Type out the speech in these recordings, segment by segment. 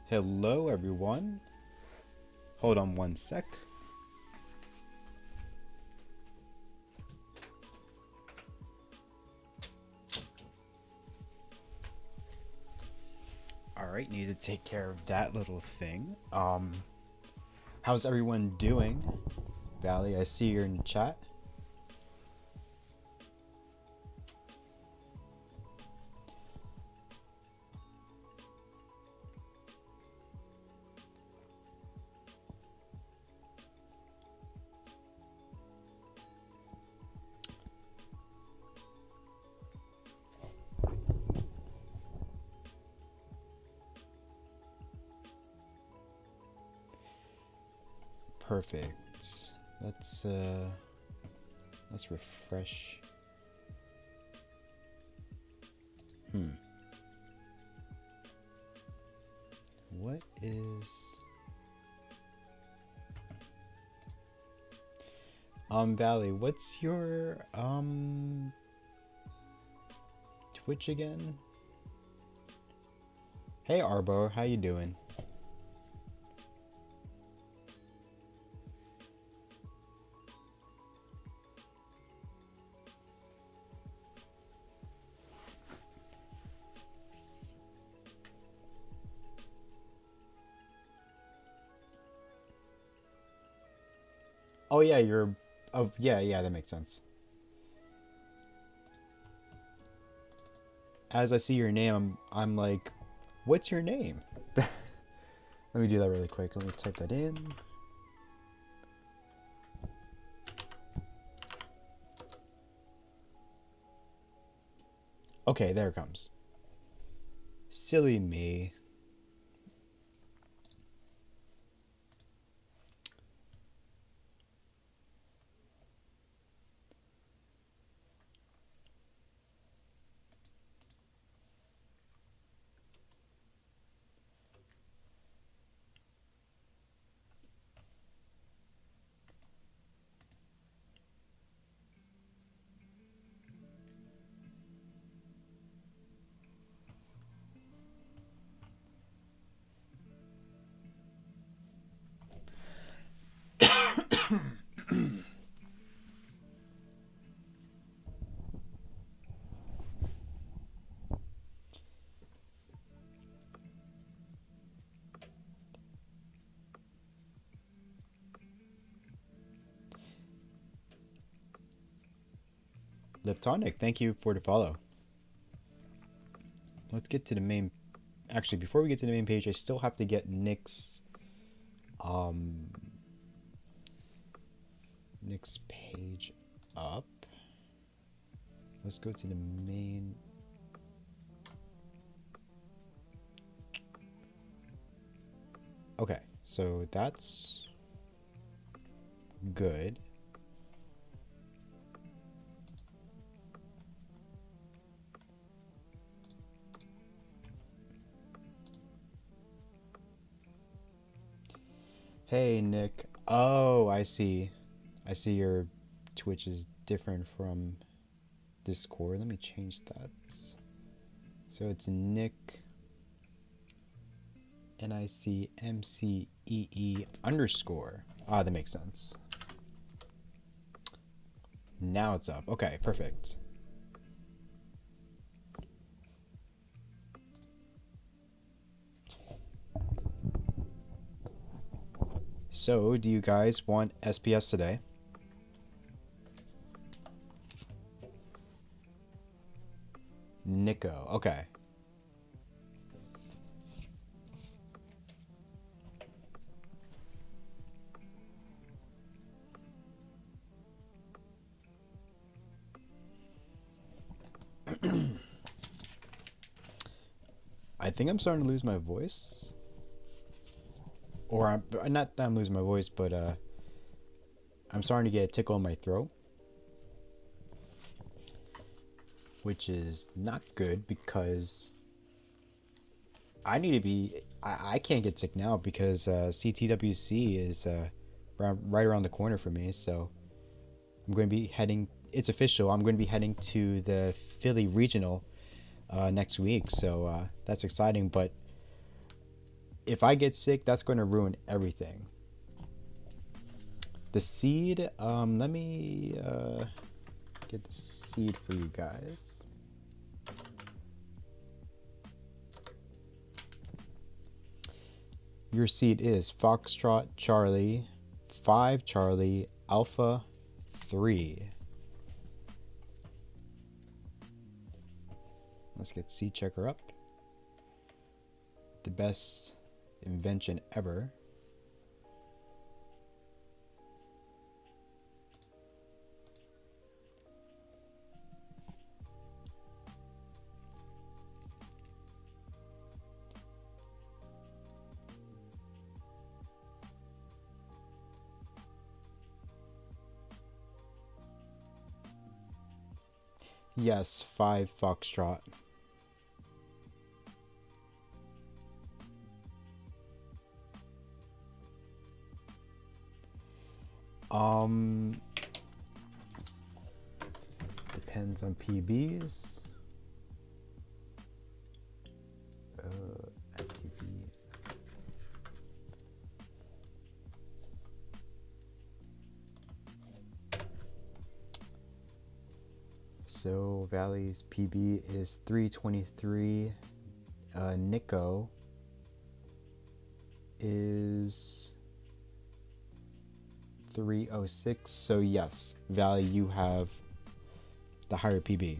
Hello, everyone. Hold on one sec. All right, need to take care of that little thing. How's everyone doing? Valley, I see you're in the chat. Perfect. Let's refresh. What is Valley, what's your Twitch again? Hey Arbo, how you doing? Oh yeah, you're yeah, that makes sense. As I see your name, I'm like, what's your name? Let me do that really quick. Let me type that in. Okay, there it comes. Silly me. Liptonic, thank you for the follow. Let's get to the main. Actually, before we get to the main page, I still have to get Nick's page up. Let's go to the main. Okay, so that's good. Hey Nick. Oh, I see. I see your Twitch is different from Discord. Let me change that. So it's Nick NICMCEE _. Ah, that makes sense. Now it's up. Okay, perfect. So, do you guys want SPS today? Nico, okay. I think I'm starting to lose my voice. Or I'm not that I'm losing my voice, but I'm starting to get a tickle in my throat, which is not good because I need to be. I can't get sick now because CTWC is right around the corner for me. So I'm going to be heading. It's official. I'm going to be heading to the Philly Regional next week. So that's exciting. But if I get sick, that's going to ruin everything. The seed, let me get the seed for you guys. Your seed is Foxtrot Charlie, 5 Charlie, Alpha 3. Let's get seed checker up. The best invention ever. Yes, 5 Foxtrot. Depends on PBs. PB. So Valley's PB is 323. Nico is 306. So yes, Valley, you have the higher PB.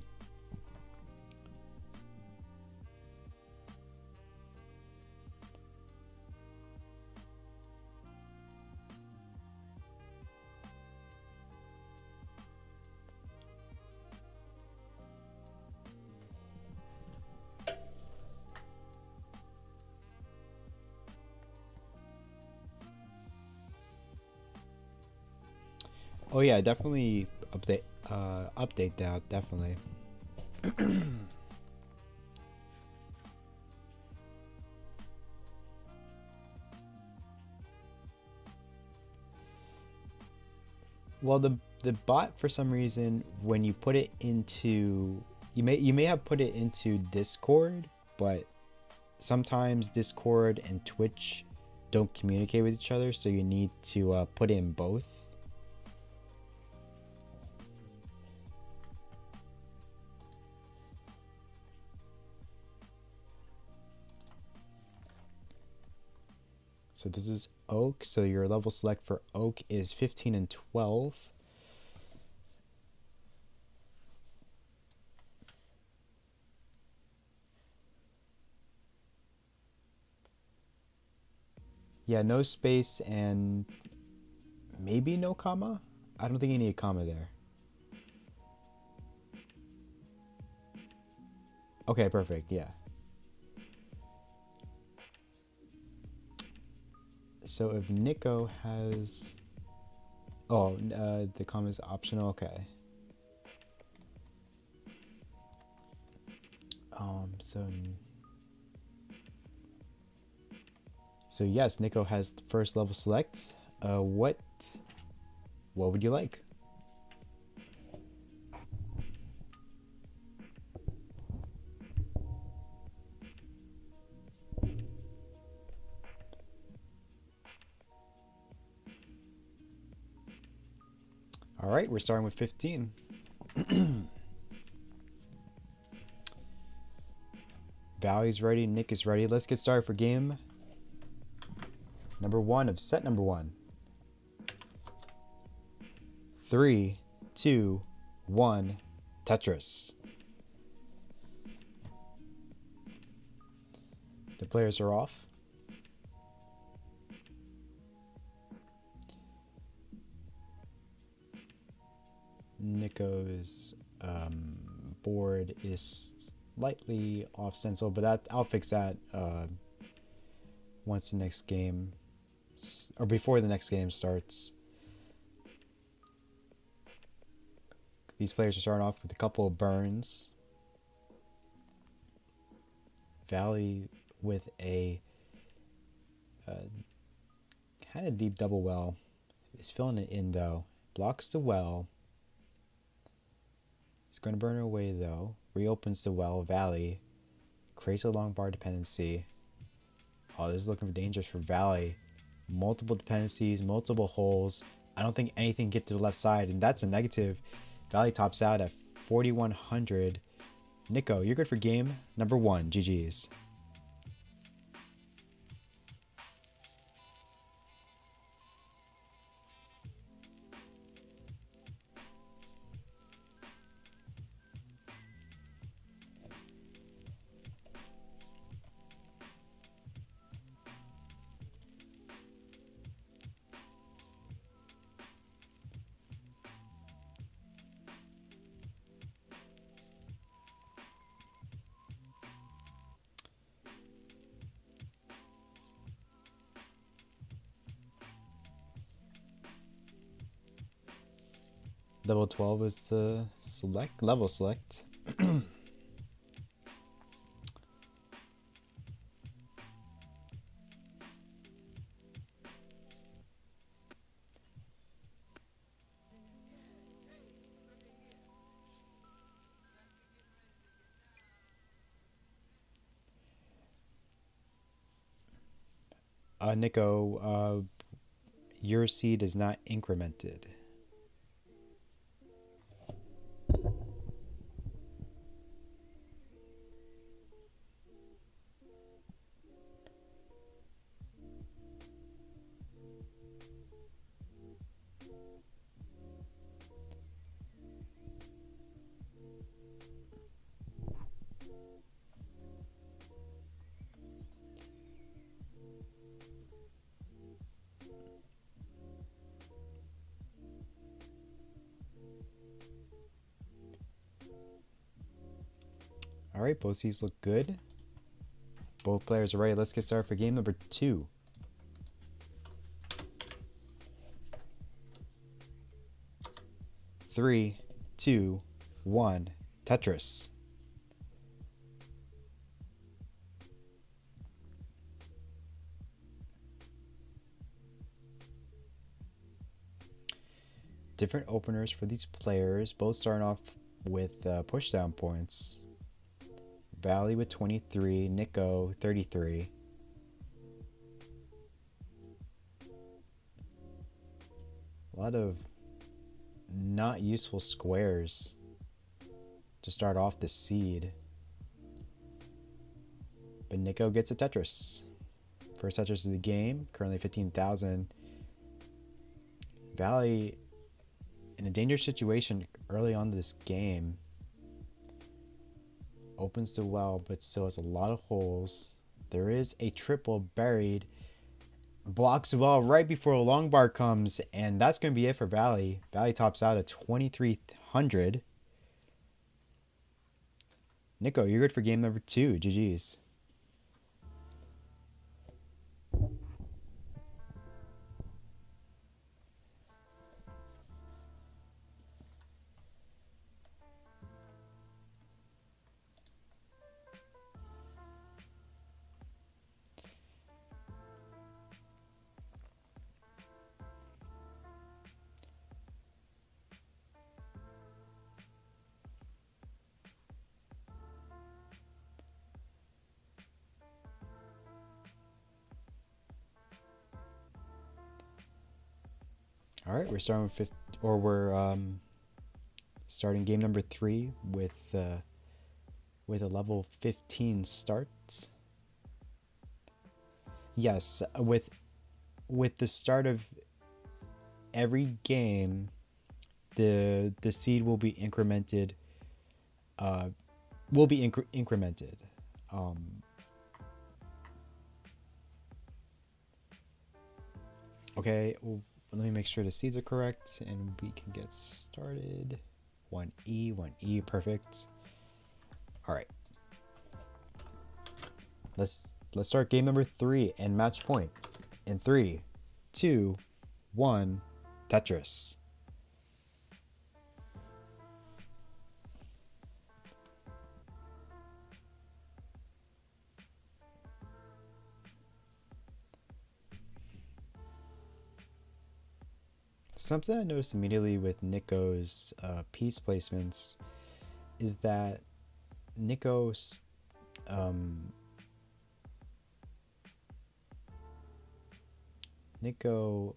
Oh yeah, definitely update that, definitely. Well, the bot, for some reason, when you put it into, you may have put it into Discord, but sometimes Discord and Twitch don't communicate with each other, so you need to put in both. So this is Oak, so your level select for Oak is 15 and 12. Yeah, no space and maybe no comma? I don't think you need a comma there. Okay, perfect, yeah. So if Nico has... Oh, the comma is optional, okay. So yes, Nico has first level select. What would you like? All right, we're starting with 15. Valley's ready, Nick is ready. Let's get started for game number 1 of set number 1. 3, 2, 1, Tetris. The players are off. Nico's board is slightly off stencil, but I'll fix that once the next game, or before the next game starts. These players are starting off with a couple of burns. Valley with a kind of deep double well. Is filling it in though. Blocks the well. It's going to burn away though. Reopens the well. Valley creates a long bar dependency. Oh, this is looking dangerous for Valley. Multiple dependencies, multiple holes. I don't think anything get to the left side, and that's a negative. Valley tops out at 4,100. Nico, you're good for game number 1. GG's. Level 12 is the level select. Nico, your seed is not incremented. All right, both seeds look good. Both players are ready. Let's get started for game number 2. Three, two, one. Tetris. Different openers for these players, both starting off with pushdown points. Valley with 23, Nico 33. A lot of not useful squares to start off the seed. But Nico gets a Tetris. First Tetris of the game, currently 15,000. Valley in a dangerous situation early on this game. Opens the well, but still has a lot of holes. There is a triple buried. Blocks the well right before a long bar comes, and that's going to be it for Valley. Valley tops out at 2,300. Nico, you're good for game number 2. GG's. All right, we're starting with starting game number 3 with a level 15 start. Yes, with the start of every game, the seed will be incremented. Incremented. Okay. Well, let me make sure the seeds are correct and we can get started. 1E, perfect. All right. Let's start game number 3 and match point. In 3, 2, 1, Tetris. Something I noticed immediately with Nico's piece placements is that Nico's Nico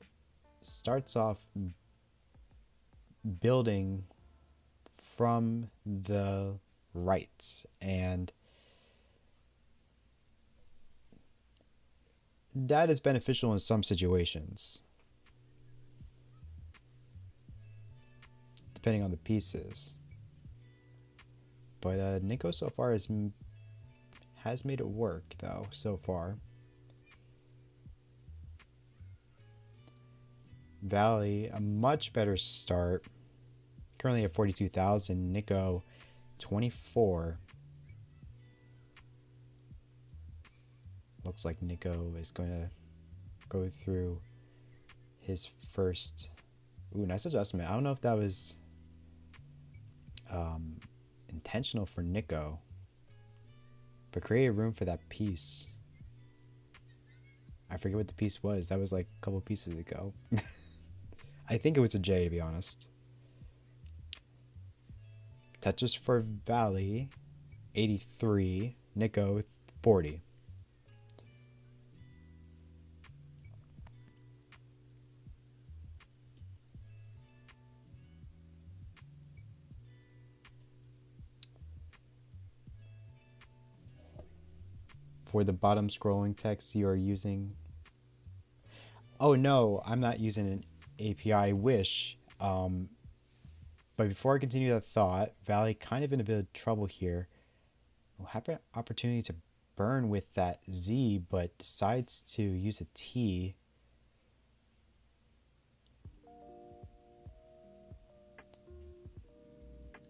starts off building from the right, and that is beneficial in some situations, depending on the pieces. But Nico so far has made it work, though, so far. Valley, a much better start. Currently at 42,000. Nico, 24. Looks like Nico is going to go through his first... Ooh, nice adjustment. I don't know if that was intentional for Nico, but created room for that piece. I forget what the piece was. That was like a couple pieces ago. I think it was a J, to be honest. Tetris for Valley, 83. Nico, 40. For the bottom scrolling text you are using... Oh no, I'm not using an API. I wish. But before I continue that thought, Valley kind of in a bit of trouble here. We'll have an opportunity to burn with that Z, but decides to use a T.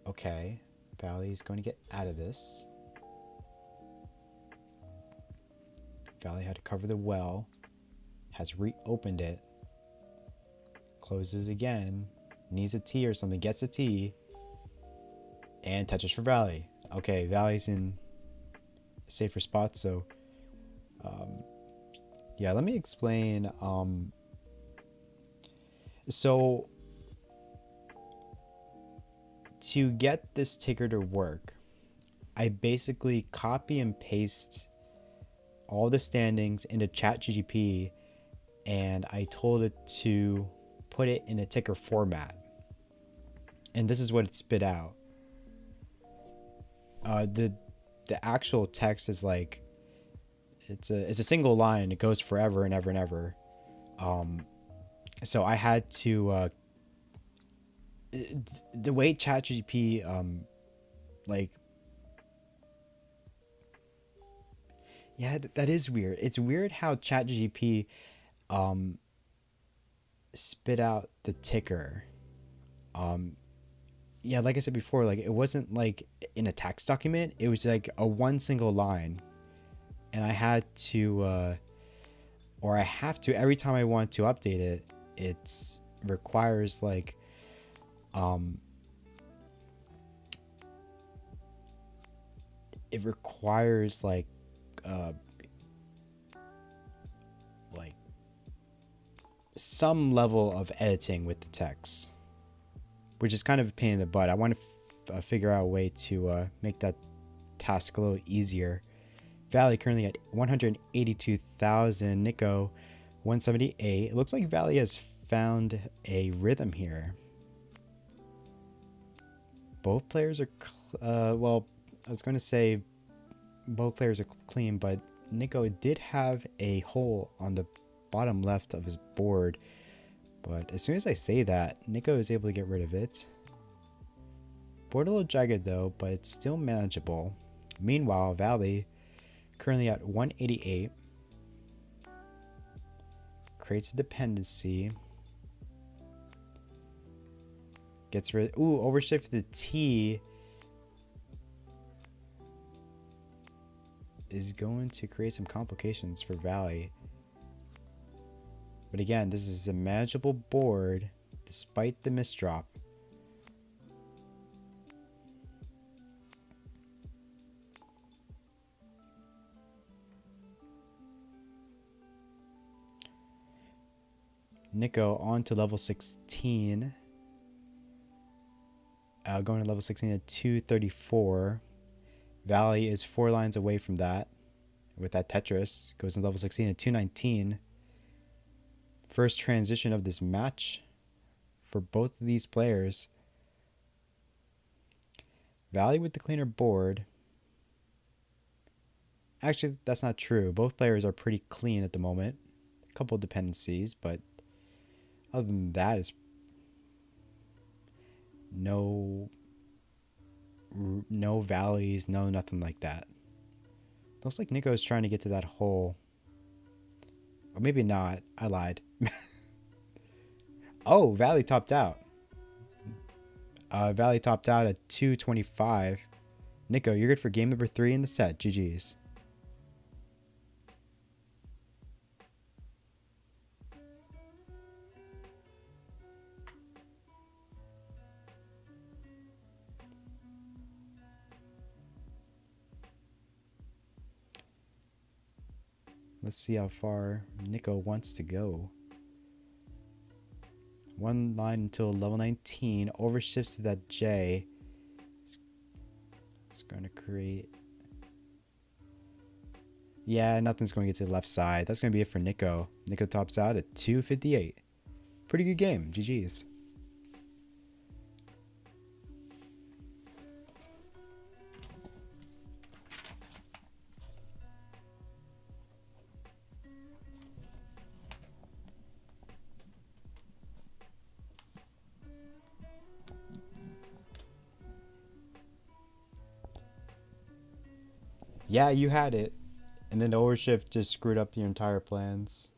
Okay, Valley's going to get out of this. Valley had to cover the well, has reopened it, closes again, needs a T or something, gets a T, and Tetris for Valley. Okay, Valley's in a safer spot, so yeah, let me explain. So to get this ticker to work, I basically copy and paste all the standings into ChatGPT, and I told it to put it in a ticker format. And this is what it spit out. The actual text is like, it's a single line. It goes forever and ever and ever. So I had to the way ChatGPT like, yeah, that is weird. It's weird how ChatGPT spit out the ticker. Yeah, like I said before, like it wasn't like in a text document. It was like a one single line, and I had to, or I have to every time I want to update it. It requires like, it requires like some level of editing with the text, which is kind of a pain in the butt. I want to figure out a way to make that task a little easier. Valley currently at 182,000. Nico, 178. It looks like Valley has found a rhythm here. Both players are, well, I was going to say both players are clean, but Nico did have a hole on the bottom left of his board. But as soon as I say that, Nico is able to get rid of it. Board a little jagged though, but it's still manageable. Meanwhile, Valley, currently at 188, creates a dependency. Gets rid. Ooh, overshift the T is going to create some complications for Valley. But again, this is a manageable board despite the misdrop. Nico on to level 16. Going to level 16 at 234. Valley is 4 lines away from that. With that Tetris, goes to level 16 at 219. first transition of this match for both of these players. Valley with the cleaner board. Actually, that's not true. Both players are pretty clean at the moment. A couple of dependencies, but other than that, it's no valleys, no nothing like that. Looks like Nico is trying to get to that hole. Or maybe not. I lied. Oh, Valley topped out. Valley topped out at 225. Nico, you're good for game number 3 in the set. GG's. Let's see how far Nico wants to go. One line until level 19. Overshifts to that J. It's going to create... Yeah, nothing's going to get to the left side. That's going to be it for Nico. Nico tops out at 258. Pretty good game. GG's. Yeah, you had it. And then the overshift just screwed up your entire plans.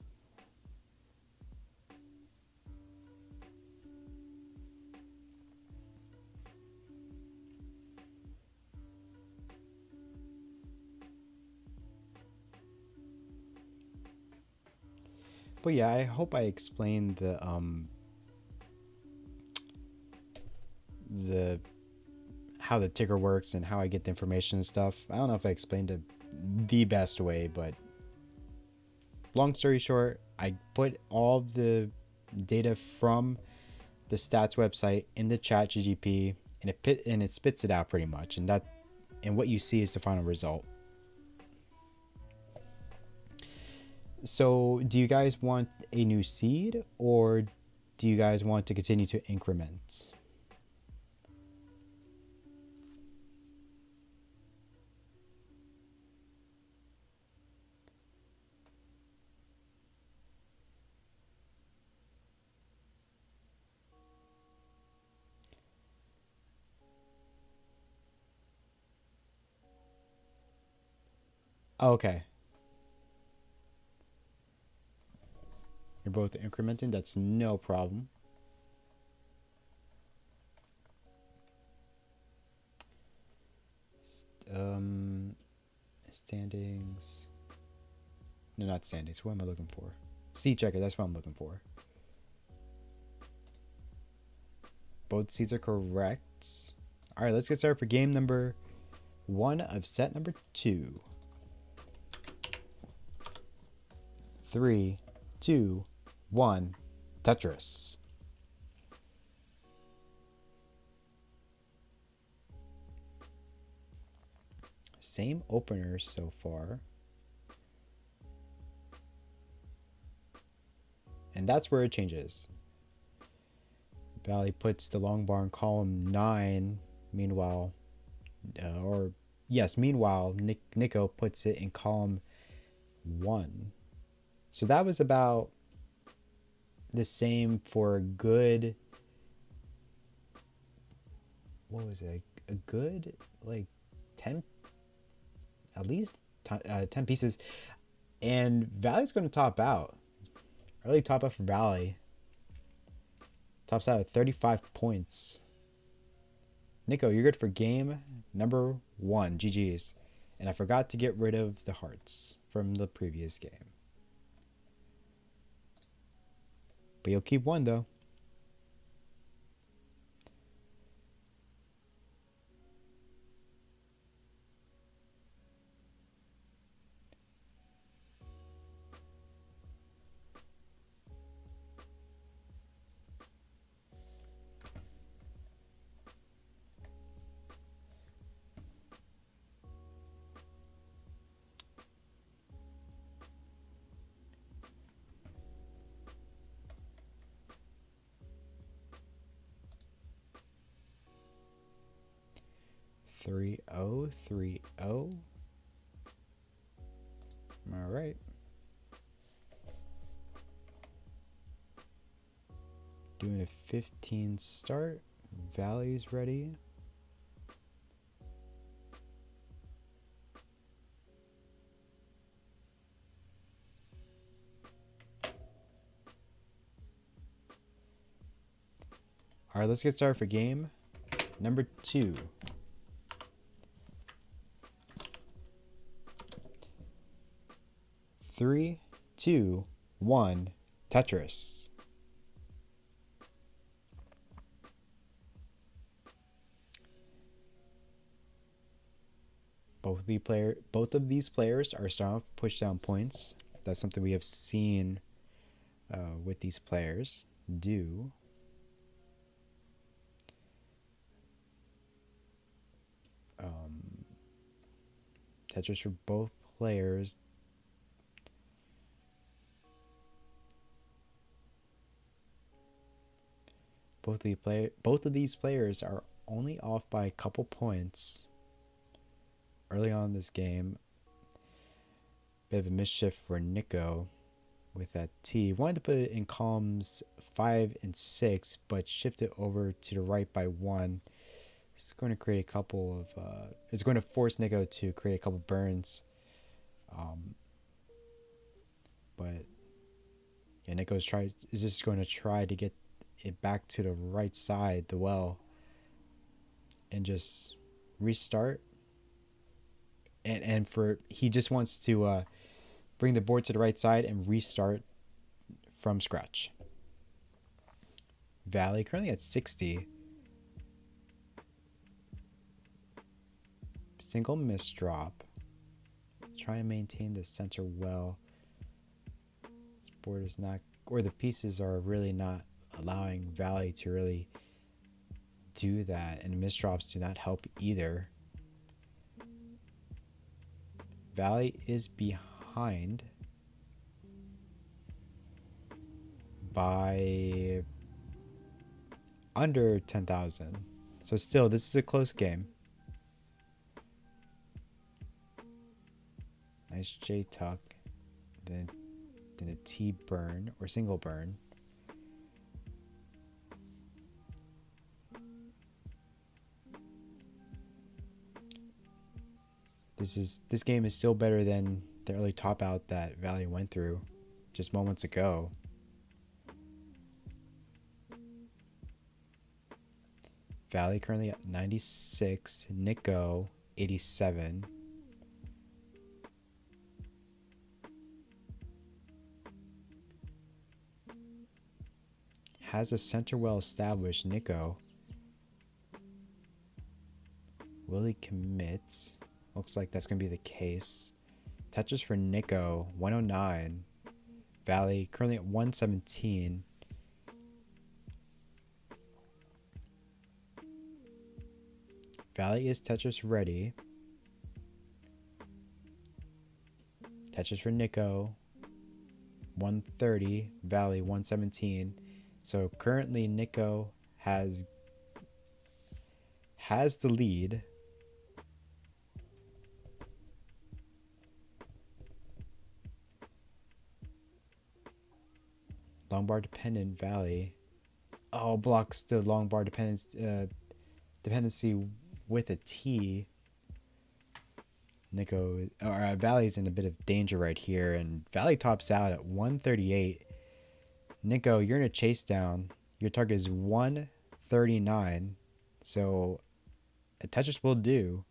But yeah, I hope I explained the how the ticker works and how I get the information and stuff. I don't know if I explained it the best way, but long story short, I put all the data from the stats website in the chat GGP, and it spits it out pretty much, and what you see is the final result. So do you guys want a new seed, or do you guys want to continue to increment? Okay. You're both incrementing. That's no problem. Standings. No, not standings. What am I looking for? Seed checker. That's what I'm looking for. Both seeds are correct. All right, let's get started for game number 1 of set number 2. 3, 2, 1. Tetris. Same openers so far. And that's where it changes. Valley puts the long bar in column 9. Meanwhile, Nico puts it in column 1. So that was about the same for a good, what was it? A good, like 10, at least 10 pieces. And Valley's going to top out. Early top out for Valley. Tops out at 35 points. Nico, you're good for game number 1. GG's. And I forgot to get rid of the hearts from the previous game. But you'll keep 1 though. 3-0, 3-0. All right. Doing a 15 start. Valley's ready. All right, let's get started for game number 2. Three, two, one, Tetris. Both of these players are starting to push down points. That's something we have seen with these players do. Tetris for both players. Both of these players are only off by a couple points early on in this game. Bit of a mischief for Nico with that T. Wanted to put it in columns 5 and 6, but shift it over to the right by 1. It's going to create a couple of... it's going to force Nico to create a couple burns. But yeah, Nico's is just going to try to get it back to the right side, the well, and just restart. And he just wants to bring the board to the right side and restart from scratch. Valley currently at 60. Single misdrop. Trying to maintain the center well. This board is not, or the pieces are really not allowing Valley to really do that, and misdrops do not help either. Valley is behind by under 10,000. So still, this is a close game. Nice J tuck. Then a T burn or single burn. This game is still better than the early top out that Valley went through just moments ago. Valley currently at 96, Nico 87. Has a center well established, Nico. Will he commit? Looks like that's going to be the case. Tetris for Nico, 109. Valley currently at 117. Valley is Tetris ready. Tetris for Nico, 130. Valley, 117. So currently Nico has the lead. Long bar dependent Valley. Oh, blocks the long bar dependency with a T. Valley's in a bit of danger right here, and Valley tops out at 138. Nico, you're in a chase down. Your target is 139, so a Tetris will do.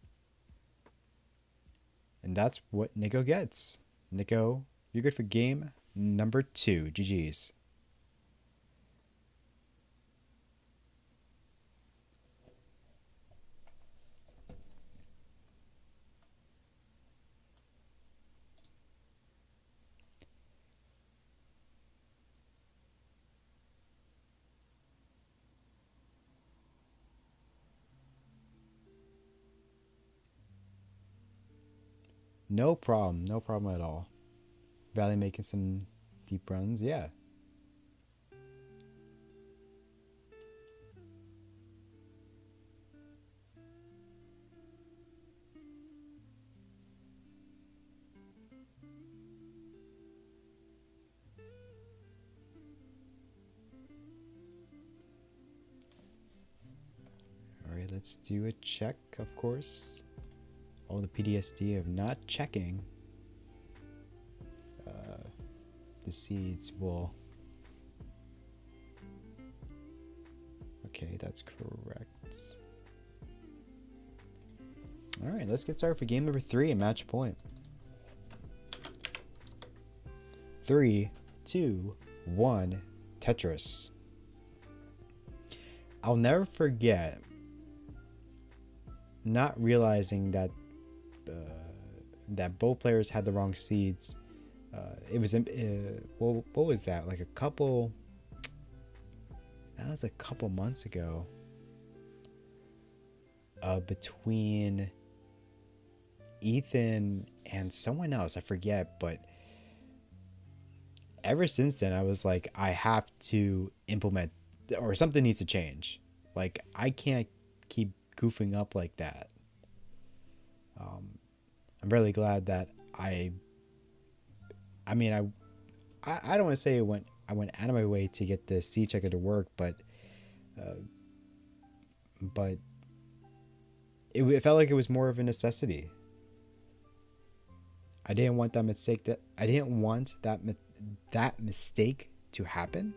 And that's what Nico gets. Nico, you're good for game number 2. GG's. No problem. No problem at all. Valley making some deep runs. Yeah. right, let's do a check, of course. All the PTSD of not checking. The seeds will... Okay, that's correct. All right, let's get started for game number 3 and match point. 3, 2, 1, Tetris. I'll never forget not realizing that that both players had the wrong seeds. It was well, what was that? Like a couple. That was a couple months ago. Between Ethan and someone else, I forget, but ever since then, I was like, I have to implement, or something needs to change. Like, I can't keep goofing up like that. I'm really glad that I mean, I don't want to say I went out of my way to get the seed checker to work, but it felt like it was more of a necessity. I didn't want that mistake that mistake to happen.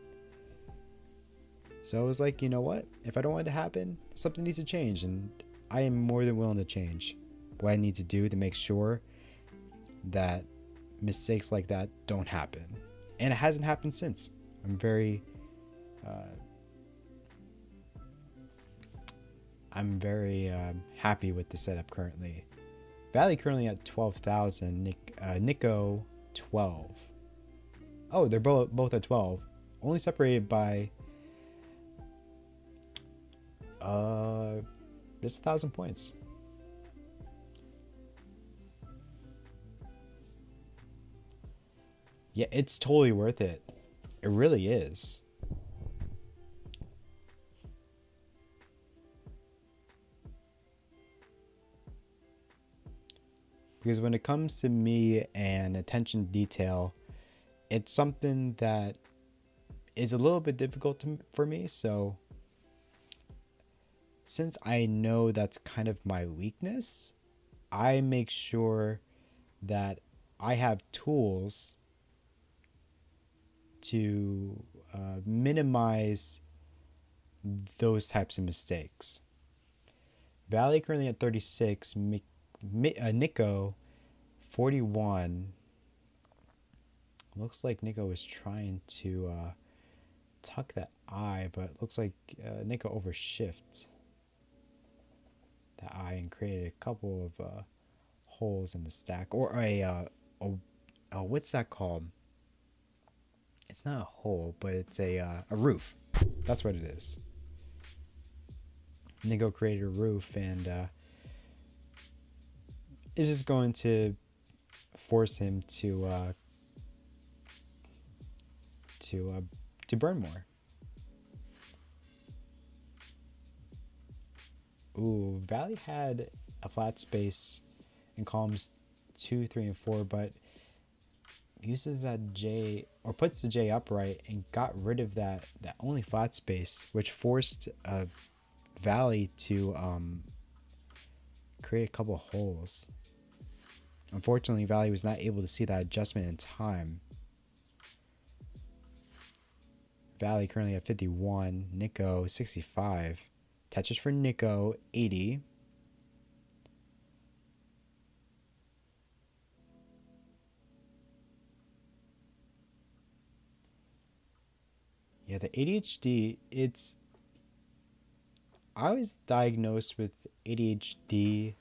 So I was like, you know what? If I don't want it to happen, something needs to change, and I am more than willing to change what I need to do to make sure that mistakes like that don't happen. And it hasn't happened since. I'm very happy with the setup currently. Valley currently at 12,000. Nico 12. Oh, they're both at 12. Only separated by just 1,000 points. Yeah, it's totally worth it. It really is. Because when it comes to me and attention to detail, it's something that is a little bit difficult for me. So since I know that's kind of my weakness, I make sure that I have tools to minimize those types of mistakes. Valley currently at 36, Nico 41. Looks like Nico was trying to tuck that eye, but it looks like Nico overshifted the eye and created a couple of holes in the stack, or what's that called? It's not a hole, but it's a roof. That's what it is. Nico created a roof, and it's just going to force him to burn more. Ooh, Valley had a flat space in columns 2, 3, and 4, but uses that J, or puts the J upright and got rid of that only flat space, which forced Valley to create a couple holes. Unfortunately, Valley was not able to see that adjustment in time. Valley currently at 51, Nico 65. Tetris for Nico 80. Yeah, the ADHD, I was diagnosed with ADHD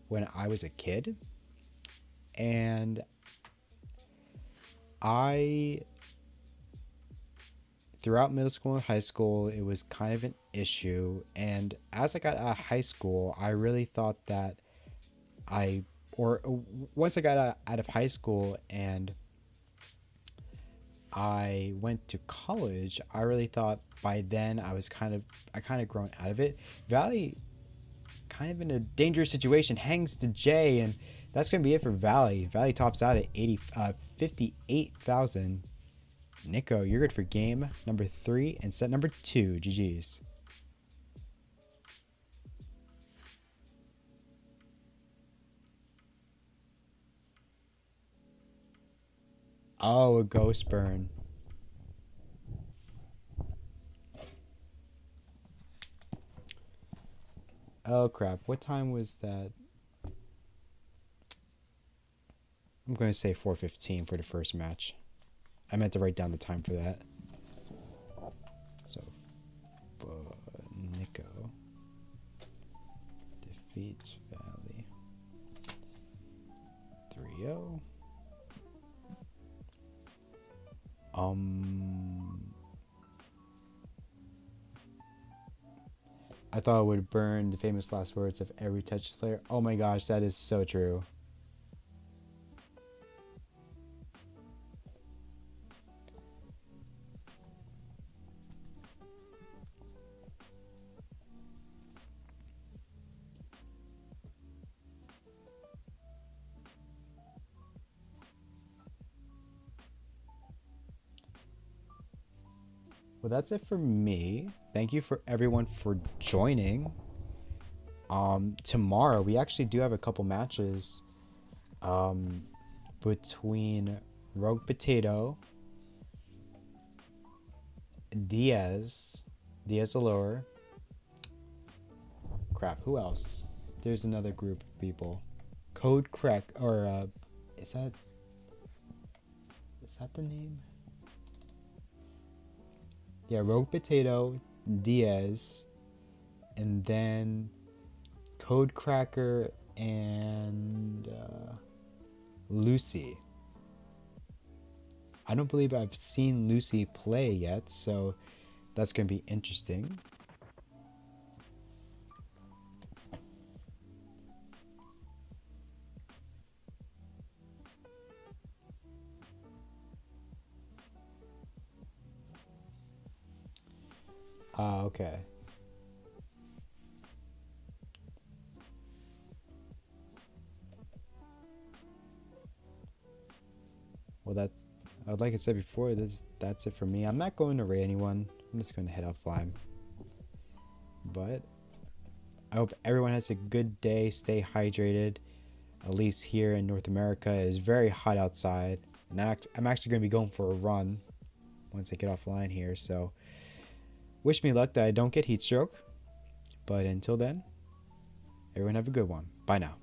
when I was a kid, and throughout middle school and high school, it was kind of an issue, and as I got out of high school, I really thought that once I got out of high school and I went to college, I really thought by then I kind of grown out of it. Valley kind of in a dangerous situation, hangs to J, and that's going to be it for Valley. Valley tops out at 58,000. Nico, you're good for game number 3 and set number 2. GG's. Oh, a ghost burn. Oh crap, what time was that? I'm going to say 4:15 for the first match. I meant to write down the time for that. So, Nico defeats Valley 3-0. I thought it would burn the famous last words of every Tetris player. Oh my gosh, that is so true. Well, that's it for me. Thank you for everyone for joining. Tomorrow we actually do have a couple matches between Rogue Potato, Diaz Allure. Crap, who else? There's another group of people. Code Crack, or is that the name? Yeah, Rogue Potato, Diaz, and then Code Cracker and Lucy. I don't believe I've seen Lucy play yet, so that's going to be interesting. Okay. Well, like I said before, that's it for me. I'm not going to raid anyone. I'm just going to head offline. But I hope everyone has a good day. Stay hydrated. At least here in North America, it is very hot outside. And I'm actually going to be going for a run once I get offline here. So wish me luck that I don't get heat stroke. But until then, everyone have a good one. Bye now.